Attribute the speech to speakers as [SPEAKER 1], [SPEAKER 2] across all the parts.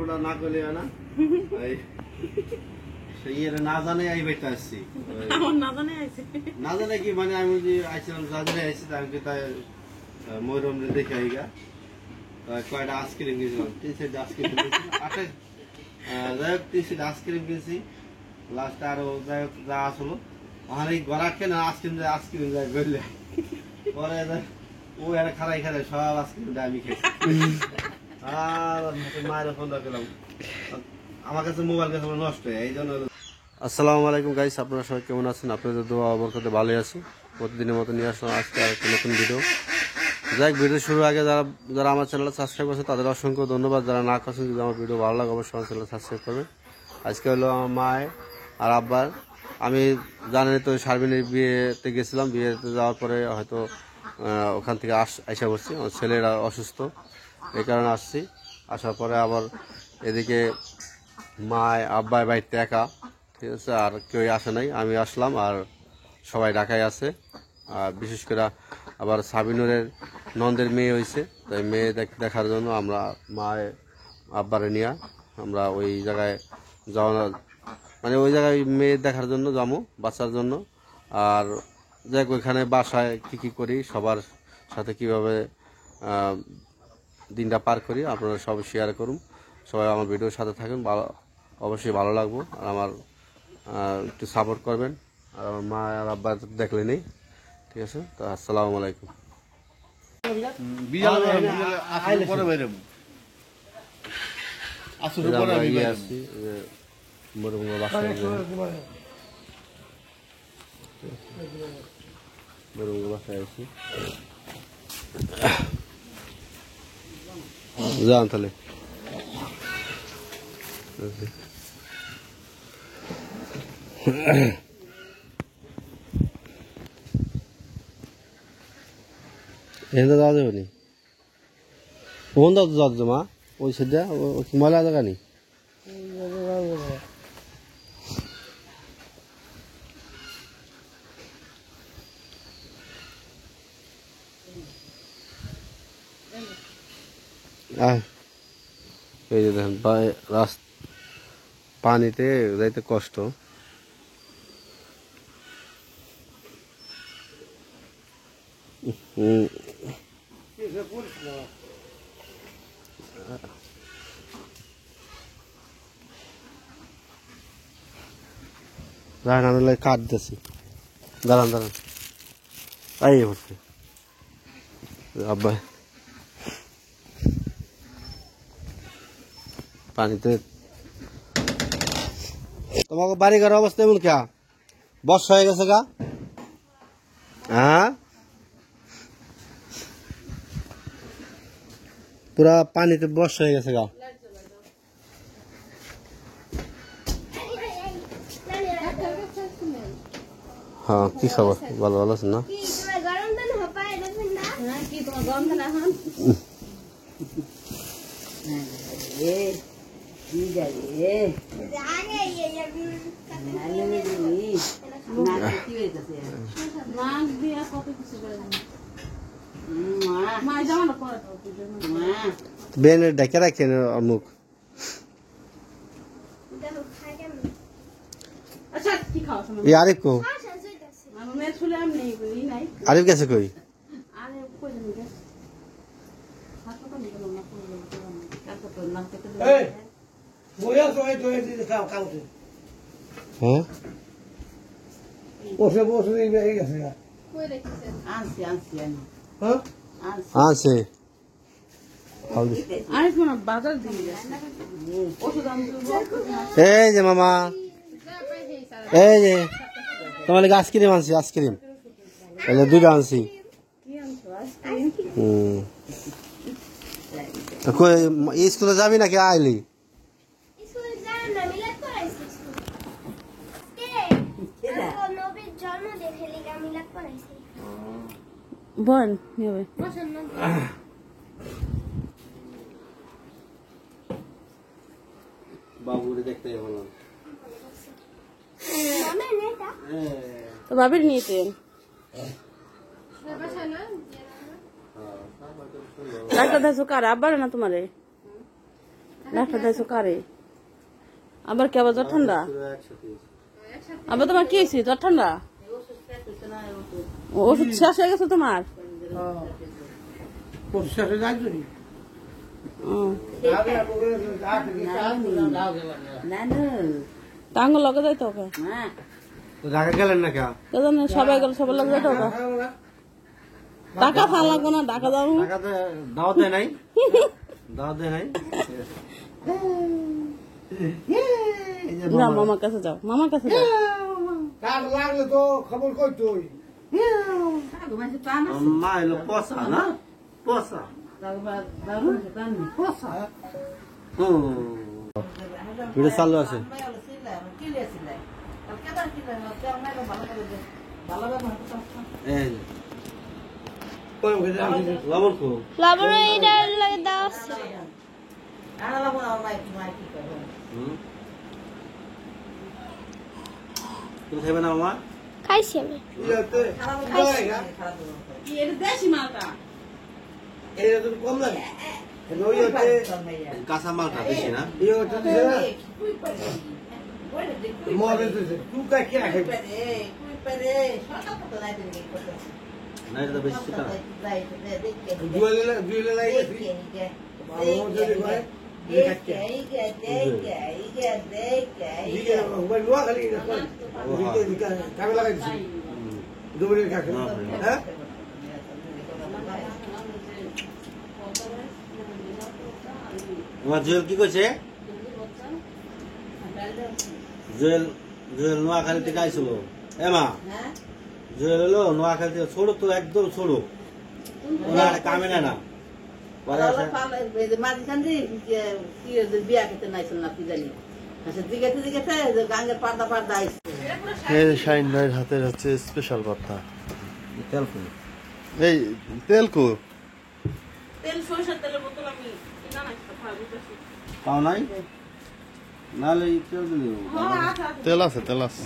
[SPEAKER 1] গল্পটা না করলে না না জানে এই বেটা আসছি না জানে কি মানে আমি যে আইছিলাম জাজরে আইছি তাকে তাই ময়ূরম দেখে আইগা কয়টা আইসক্রিম কিনছিলাম 3 সেট আইসক্রিম কিনছি 3 সেট আইসক্রিম কিনছি লাস্ট আরো যা আসলো ওখানে গড়াকে না আইসক্রিম যায় গড়লে পরে ও একটা খারাই খারাই সব আইসক্রিমটা আমি খেয়েছি আর মায়ের ফোন রাখলাম আমার কাছে মোবাইল কাছে নষ্ট হয়ে এই জন্য। আসসালামু আলাইকুম গাইস, আপনারা সবাই কেমন আছেন? আপনাদের দোয়া বরকতে ভালোই আছি। প্রতিদিনের মতো নিয়ে আসলাম আজকে আর একটা নতুন ভিডিও। যাই ভিডিও শুরুর আগে যারা আমার চ্যানেল সাবস্ক্রাইব করছে তাদের অসংখ্য ধন্যবাদ। যারা না করছেন যদি আমার ভিডিও ভালো লাগে অবশ্যই আমার চ্যানেল সাবস্ক্রাইব করবেন। আজকে হলো আমার মায়ের আর আব্বার, আমি জানেন তো শারমিনের বিয়েতে গেছিলাম, বিয়েতে যাওয়ার পরে হয়তো ওখান থেকে আইসা বসছি, আমার ছেলেরা অসুস্থ এই কারণে আসছি। আসার পরে আবার এদিকে মায় আব্বাই বাড়িতে একা, ঠিক আছে, আর কেউ আসে নাই, আমি আসলাম আর সবাই ঢাকায় আছে। আর বিশেষ করে আবার সাবিনুরের নন্দের মেয়ে হয়েছে, তাই মেয়ে দেখার জন্য আমরা মায় আব্বারে নিয়ে আমরা ওই জায়গায় যাওয়া, মানে ওই জায়গায় মেয়ে দেখার জন্য যাবো বাচ্চার জন্য। আর যাই ওইখানে বাসায় কী করি, সবার সাথে কিভাবে দিনটা পার করি আপনারা সব শেয়ার করুন। সবাই আমার ভিডিওর সাথে থাকুন, অবশ্যই ভালো লাগবো। আর আমার একটু সাপোর্ট করবেন। আর আমার মা আর আব্বা দেখলে নেই, ঠিক আছে? তো আসসালামু আলাইকুম। যান তাহলে এখানে যাওয়া যাবে নি? কোন দাও যাচ্ছ মা? ওই সেটা ময়লা জায়গা নি? এই যে দেখেন পানিতে যাইতে কষ্ট। দাঁড়ান কাঠ দিতেছি, দাঁড়ান এই হচ্ছে আব্বা পানিতে। তোমাকে বাড়ি ঘর অবস্থা এমন কে? বর্ষা হয়ে গেছে গা? হ্যাঁ, পুরা পানিতে বর্ষা হয়ে গেছে গা। হ্যাঁ, কি খবর? ভালো আছেন না? বেনের ডেকে রাখেন মুখ। আরিফ কো? আরিফ গেছে কই? হ্যাঁ, আছে এই যে মামা, এই যে তোমার লাগে আইসক্রিম আনছি, আইসক্রিম দুইটা আনছি। স্কুলে যাবি নাকি আইলি? বল বাবুরে দেখতে ভালো তো বাবির নিয়েছে ডাক্তার দেখাচ্ছ কার? আব্বার না তোমারে?
[SPEAKER 2] একটা দিয়েছো কারে আবার কি আবার জ্বর ঠান্ডা আবার তোমার কি হয়েছে জ্বর ঠান্ডা ওষুধ শেষ হয়ে গেছে তোমার টাঙ্গুর লগে যাইতো ওকে
[SPEAKER 1] গেলেন না কেন
[SPEAKER 2] সবাই গেল সবার লগে যাইতো ওকে টাকা ফান লাগবো না টাকা দাও
[SPEAKER 1] দাও দেয় নাই দাও দেয় নাই
[SPEAKER 2] না মামার কাছে যাও মামার কাছে যাও
[SPEAKER 3] লাগলে তো খবর কই তুই
[SPEAKER 1] মা এলো পচা না পচা ভিডিও চালু আছে লবণ খুব
[SPEAKER 4] লবণ এটার লাগে দেওয়া আছে
[SPEAKER 1] তুমি খাইবে না মামা
[SPEAKER 4] খাইছি আমি
[SPEAKER 2] দেশি মালটা
[SPEAKER 3] কম লাগে
[SPEAKER 1] কাঁচা মালটা বেশি না না এটা তো বেশি চিকা আমার জুয়েল কি করছে জুয়েল জুয়েল নোয়াখালী থেকে আইছিল এমা জুয়েল হলো নোয়াখালী থেকে ছোট তো একদম ছোট ওরা কামে নেয় না
[SPEAKER 5] শাহিন ভাইয়ের হাতের হচ্ছে স্পেশাল ভর্তা
[SPEAKER 1] তেলকু
[SPEAKER 5] এই তেলকু
[SPEAKER 2] তেল সরষের তেলের বোতল আমি
[SPEAKER 1] পাও নাই নাহলে তেল দিলে
[SPEAKER 5] তেল আছে তেল আছে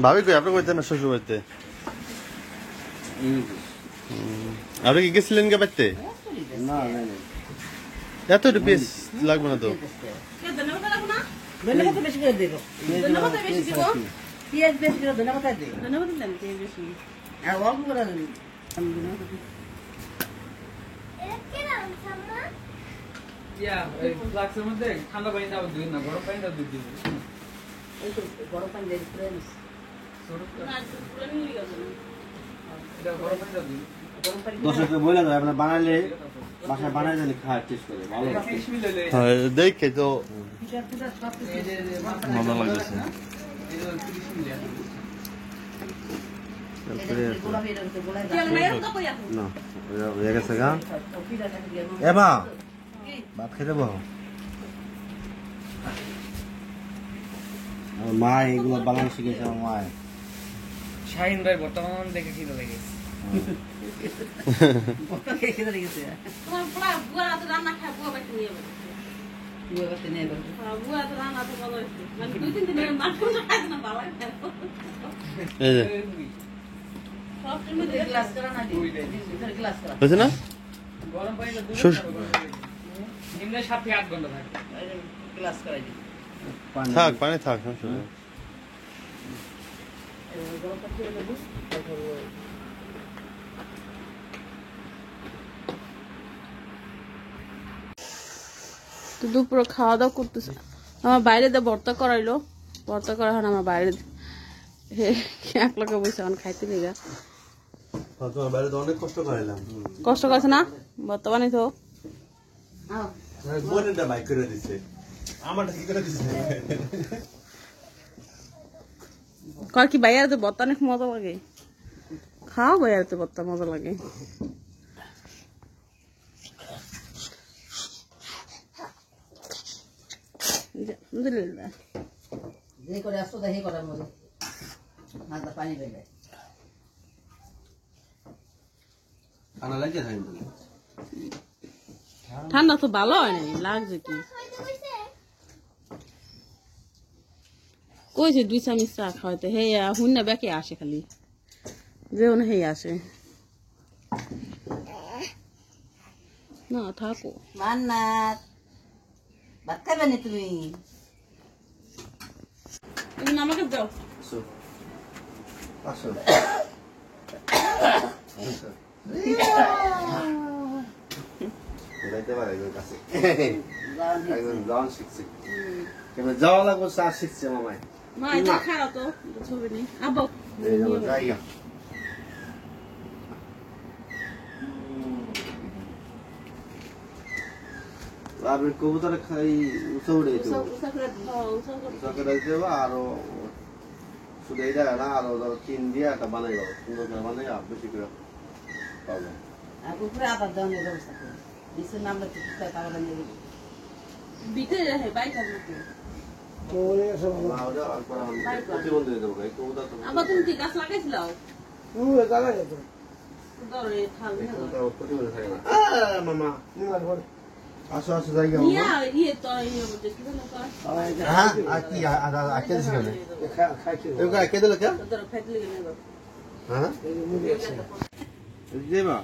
[SPEAKER 5] ভাবি কই আপনি কইতেন না শ্বশুর বাড়িতে আপনি কি গেছিলেন কে বাড়িতে
[SPEAKER 1] না না
[SPEAKER 5] এত পিস লাগবে না তো
[SPEAKER 2] বেশি করে দেবো ধন্যবাদ বেশি দিব পেঁয়াজ বেশি করে ধন্যবাদ দেব ধন্যবাদ দেন পেঁয়াজ বেশি আর অল্প করে দেন
[SPEAKER 6] ফ্লাক্সের মধ্যে ঠান্ডা পানি দাও দিন না গরম পানি দাও দিন
[SPEAKER 2] এই তো গরম পানি দিয়ে ফ্রেন্ডস
[SPEAKER 6] এটা গরম পানি দাও দিন
[SPEAKER 1] দর্শককে বলে দাও আপনারা বানালে বাসায় বানাই দিলে খায় টেস্ট করে ভালো লাগে
[SPEAKER 6] 30 মিলি লই
[SPEAKER 5] হ্যাঁ দেখে তো
[SPEAKER 6] এই যে
[SPEAKER 5] মজা লাগতেছে
[SPEAKER 6] এই যে 30 মিলি
[SPEAKER 1] না হয়ে গেছে গা এমা ভাত খেতে বহ মা এগুলো বানানো শিখেছে আমার মায়
[SPEAKER 6] শাহিন ভাই বর্তমান দেখে কি লাগে
[SPEAKER 2] তোমার পুরা বুয়া তো রান্না খায় বুয়া বাইতে নিয়ে বুয়া তো রান্না তো ভালো হয়েছে মানে 2-3 দিন মাছ খাইছে না ভালো
[SPEAKER 5] এই যে
[SPEAKER 2] সব তুমি গ্লাস করা না দিই গ্লাস করা
[SPEAKER 5] হয়েছে না
[SPEAKER 6] গরম পানি দাও নিম্নে 7 থেকে 8 ঘন্টা থাকে
[SPEAKER 2] গ্লাস করাই দিই
[SPEAKER 5] থাক পানি থাক সমস্যা নেই।
[SPEAKER 2] তো দুপুরে খাওয়া দাওয়া করতেছে আমার বাইরে দিয়ে ভর্তা করাইলো ভর্তা করা হয় আমার বাইরে এক লোকে বসে এখন খাইতে নিয়ে যা
[SPEAKER 5] তোমার বাইরে তো অনেক কষ্ট করাইলাম
[SPEAKER 2] কষ্ট করছে না বর্তমানে তো
[SPEAKER 5] বোনেরটা বাইক করে দিচ্ছে আমারটা কি করে দিচ্ছে
[SPEAKER 2] কর কি বাইরে তো ভর্তা অনেক মজা লাগে খাও বাইরে তো ভর্তা মজা লাগে
[SPEAKER 7] যে করে আসতো তাই করার মতো মাথা পানি পেয়ে যায়
[SPEAKER 1] ঠান্ডা লাগে
[SPEAKER 2] ঠান্ডা তো ভালো হয় নাই লাগছে কি কইছে 2 চামচ চা খাওয়াতে হে হুন্না বেকে আসে খালি যেও না হে আসে না থাকো
[SPEAKER 7] মান্নাত ভাত খাবে না তুমি
[SPEAKER 2] তুমি আমাকে দাও
[SPEAKER 1] আসো আসো যাইতে পারে এগুলোর কাছে একদম যাওয়ান শিখছি কেন যাওয়া লাগবো চা শিখছে মামাই
[SPEAKER 2] মা এটা খাও তো ছবি নেই আব্বা
[SPEAKER 1] এই যাবো জায়গা আপনি কবুতরে খাই উঁচু উড়ে দেবো উঁচাকে রাখতে দেবো আরো শুধু এইটা না আরো ধরো তিন দিয়ে একটা বানাই যাবো সুন্দর করে বানাই বেশি করে পাবো
[SPEAKER 7] আর কুকুরে আবার দেওয়ানোর ব্যবস্থা করো নিচের নামটা তো কোথায় পাগলা নিয়ে গেলো
[SPEAKER 2] বিতে রে বাইক আছে
[SPEAKER 3] চলে গেছে বাবা
[SPEAKER 1] না ওটা আর করা হবে না। প্রতিবন্ধী হয়ে যাবো এই কবুতর তো
[SPEAKER 2] আব্বা তুমি কি গাছ লাগাইছিলাও
[SPEAKER 3] তুই জানা যেত
[SPEAKER 2] ধরো এই থাল
[SPEAKER 1] এই
[SPEAKER 2] নিয়ে
[SPEAKER 1] কবুতর প্রতিবন্ধী থাকে না মামা
[SPEAKER 3] নিমার ঘরে
[SPEAKER 1] আসো আসো জায়গা
[SPEAKER 2] নিয়া ইয়ে তো ইয়ে বলতে কি জানো কর
[SPEAKER 1] হ্যাঁ আর কি আকে দিছি কেন
[SPEAKER 3] খাইছে
[SPEAKER 1] এগুলো আকে দিল কে
[SPEAKER 2] ধরো ফেট লেগে নেব
[SPEAKER 1] হ্যাঁ
[SPEAKER 3] এই যে মুড়ি আছে
[SPEAKER 1] দেবা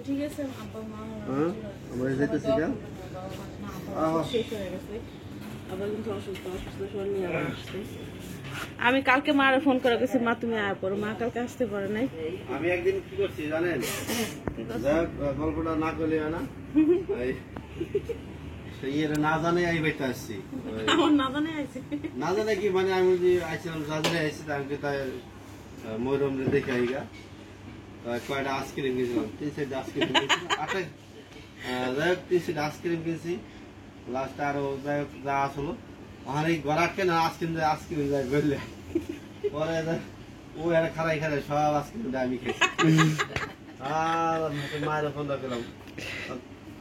[SPEAKER 2] ঠিক আছে আব্বা মা
[SPEAKER 1] হ্যাঁ আমরা যেতেছি কেন
[SPEAKER 2] শেষ হয়ে গেছে আবার কিন্তু অসুস্থ শরীর নিয়ে আবার আসছে আমি কালকে মারে ফোন করে গেছি মা তুমি আয় পড়ো মা কালকে আসতে পারে নাই
[SPEAKER 1] আমি একদিন কি করছি জানেন গল্পটা না করলে হয় না ইয়েটা না জানে এই বাইতে আসছি
[SPEAKER 2] আমার না জানে আইছে
[SPEAKER 1] না জানে কি মানে আমি যে আইছিলাম জাজরে আইছি আমি তাই ময়ূরম দেখে আইগা কয়টা আইসক্রিম কিনছিলাম 3 সেট আইসক্রিম কিনছি যাই হোক 3 সেট আইসক্রিম কিনছি লাস্ট আরো যাই হোক যা আসলো আমার এই গড়াকে না আইসক্রিম যাই বললে পরে ও একটা খারাই খারাই সব আইসক্রিমটা আমি খেয়েছি আর মায়ের ফোন রাখলাম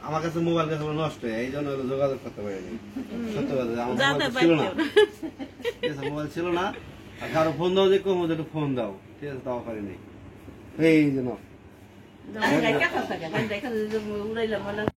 [SPEAKER 1] আমার কাছে মোবাইল কাছে নষ্ট হয় এই জন্য যোগাযোগ করতে পারিনি সত্য কথা আমার মোবাইল ছিল না আর কারো ফোন দাও যে কম একটু ফোন দাও ঠিক আছে তাও পারিনি এই জন্য
[SPEAKER 7] দেখা থাকে দেখা উড়াইলাম